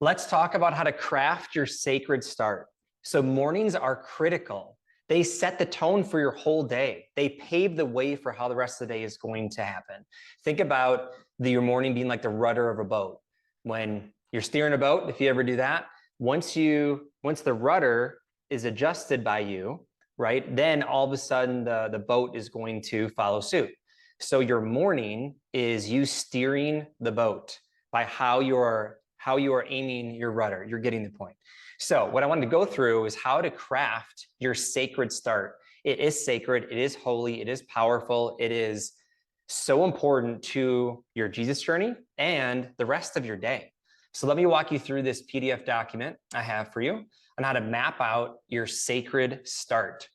Let's talk about how to craft your sacred start. So mornings are critical. They set the tone for your whole day. They pave the way for how the rest of the day is going to happen. Think about your morning being like the rudder of a boat. When you're steering a boat, if you ever do that, once the rudder is adjusted by you, right, then all of a sudden the boat is going to follow suit. So your morning is you steering the boat by how you are aiming your rudder. You're getting the point. So what I wanted to go through is how to craft your sacred start. It is sacred, it is holy, it is powerful, it is so important to your Jesus journey and the rest of your day. So let me walk you through this PDF document I have for you on how to map out your sacred start.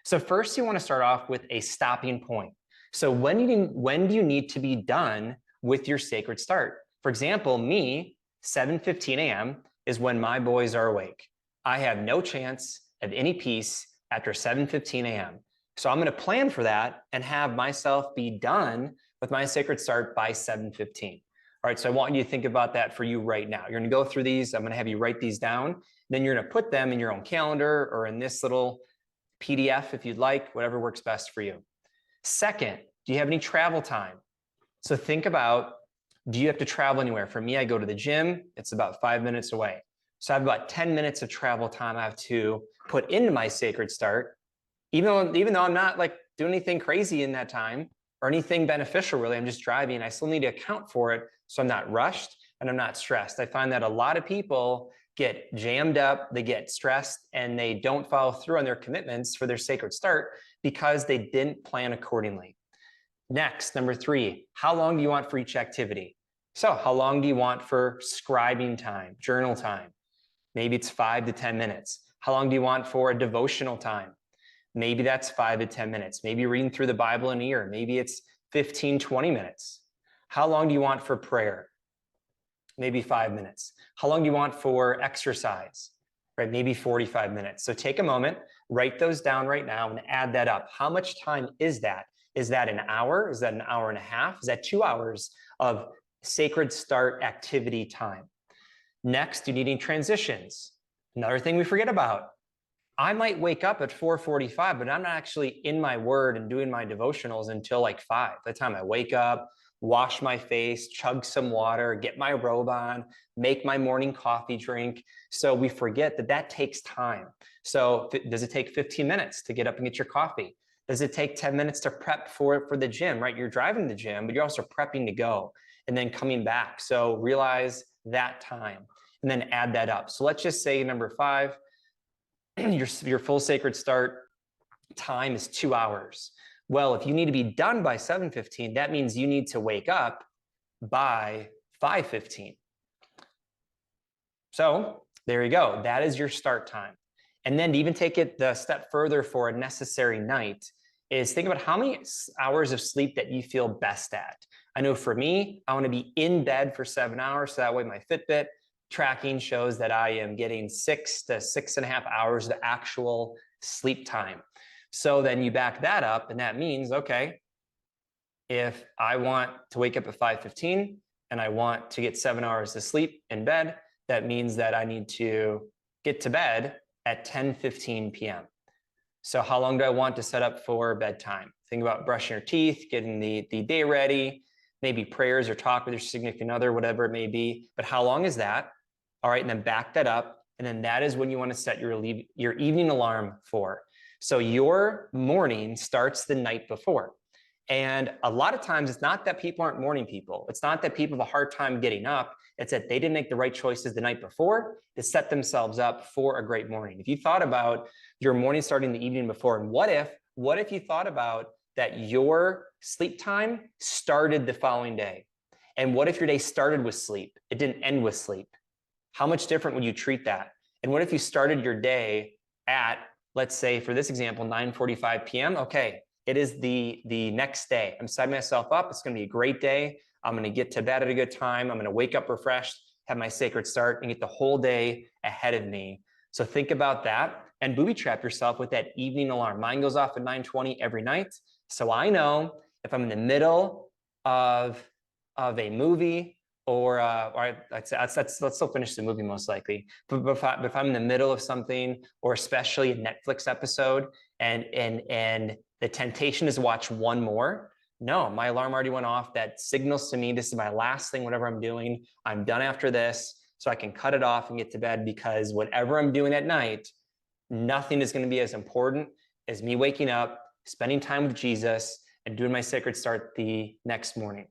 So first you want to start off with a stopping point. So when do you need to be done with your sacred start? For example, me, 7:15 a.m. is when my boys are awake. I have no chance of any peace after 7:15 a.m. So I'm going to plan for that and have myself be done with my sacred start by 7:15. All right, so I want you to think about that for you right now. You're going to go through these. I'm going to have you write these down. Then you're going to put them in your own calendar or in this little PDF if you'd like, whatever works best for you. Second, do you have any travel time? So think about, do you have to travel anywhere? For me, I go to the gym. It's about 5 minutes away. So I have about 10 minutes of travel time I have to put into my sacred start, even though I'm not like doing anything crazy in that time or anything beneficial, really. I'm just driving. I still need to account for it so I'm not rushed and I'm not stressed. I find that a lot of people get jammed up, they get stressed, and they don't follow through on their commitments for their sacred start because they didn't plan accordingly. Next, number 3, how long do you want for each activity? So how long do you want for scribing time, journal time? Maybe it's 5 to 10 minutes. How long do you want for a devotional time? Maybe that's 5 to 10 minutes. Maybe reading through the Bible in a year. Maybe it's 15, 20 minutes. How long do you want for prayer? Maybe 5 minutes. How long do you want for exercise? Right? Maybe 45 minutes. So take a moment, write those down right now and add that up. How much time is that? Is that an hour? Is that an hour and a half? Is that 2 hours of sacred start activity time? Next, you need any transitions. Another thing we forget about. I might wake up at 4:45, but I'm not actually in my word and doing my devotionals until like 5. By the time I wake up, wash my face, chug some water, get my robe on, make my morning coffee drink. So we forget that that takes time. So does it take 15 minutes to get up and get your coffee? Does it take 10 minutes to prep for the gym, right? You're driving to the gym, but you're also prepping to go and then coming back. So realize that time and then add that up. So let's just say number 5, your full sacred start time is 2 hours. Well, if you need to be done by 7:15, that means you need to wake up by 5:15. So there you go. That is your start time. And then to even take it the step further for a necessary night is think about how many hours of sleep that you feel best at. I know for me, I want to be in bed for 7 hours. So that way my Fitbit tracking shows that I am getting 6 to 6.5 hours of actual sleep time. So then you back that up and that means, okay, if I want to wake up at 5:15 and I want to get 7 hours of sleep in bed, that means that I need to get to bed at 10:15 p.m. So how long do I want to set up for bedtime? Think about brushing your teeth, getting the day ready, maybe prayers or talk with your significant other, whatever it may be. But how long is that? All right, and then back that up. And then that is when you want to set your evening alarm for. So your morning starts the night before. And a lot of times it's not that people aren't morning people. It's not that people have a hard time getting up. It's that they didn't make the right choices the night before to set themselves up for a great morning. If you thought about your morning starting the evening before, and what if you thought about that your sleep time started the following day? And what if your day started with sleep? It didn't end with sleep. How much different would you treat that? And what if you started your day at, let's say for this example, 9:45 p.m.? Okay, it is the next day. I'm setting myself up. It's going to be a great day. I'm going to get to bed at a good time. I'm going to wake up refreshed, have my sacred start, and get the whole day ahead of me. So think about that and booby trap yourself with that evening alarm. Mine goes off at 9:20 every night. So I know if I'm in the middle of a movie let's still finish the movie most likely. But if I'm in the middle of something, or especially a Netflix episode, and the temptation is to watch one more, no, my alarm already went off. That signals to me this is my last thing, whatever I'm doing. I'm done after this, so I can cut it off and get to bed, because whatever I'm doing at night, nothing is going to be as important as me waking up, spending time with Jesus, and doing my sacred start the next morning.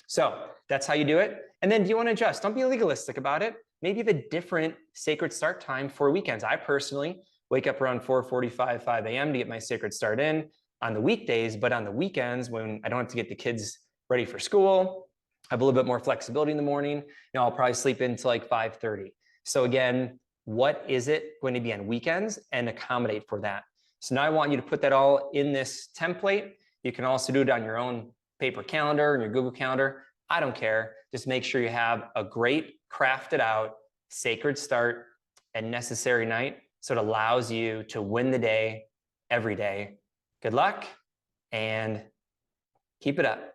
So that's how you do it. And then do you want to adjust? Don't be legalistic about it. Maybe you have a different sacred start time for weekends. I personally wake up around 4:45, 5 a.m. to get my sacred start in on the weekdays, but on the weekends, when I don't have to get the kids ready for school, I have a little bit more flexibility in the morning. I'll probably sleep into like 5:30. So again, what is it going to be on weekends, and accommodate for that. So now I want you to put that all in this template. You can also do it on your own paper calendar and your Google Calendar. I don't care. Just make sure you have a great crafted out sacred start and necessary night, so it allows you to win the day every day. Good luck and keep it up.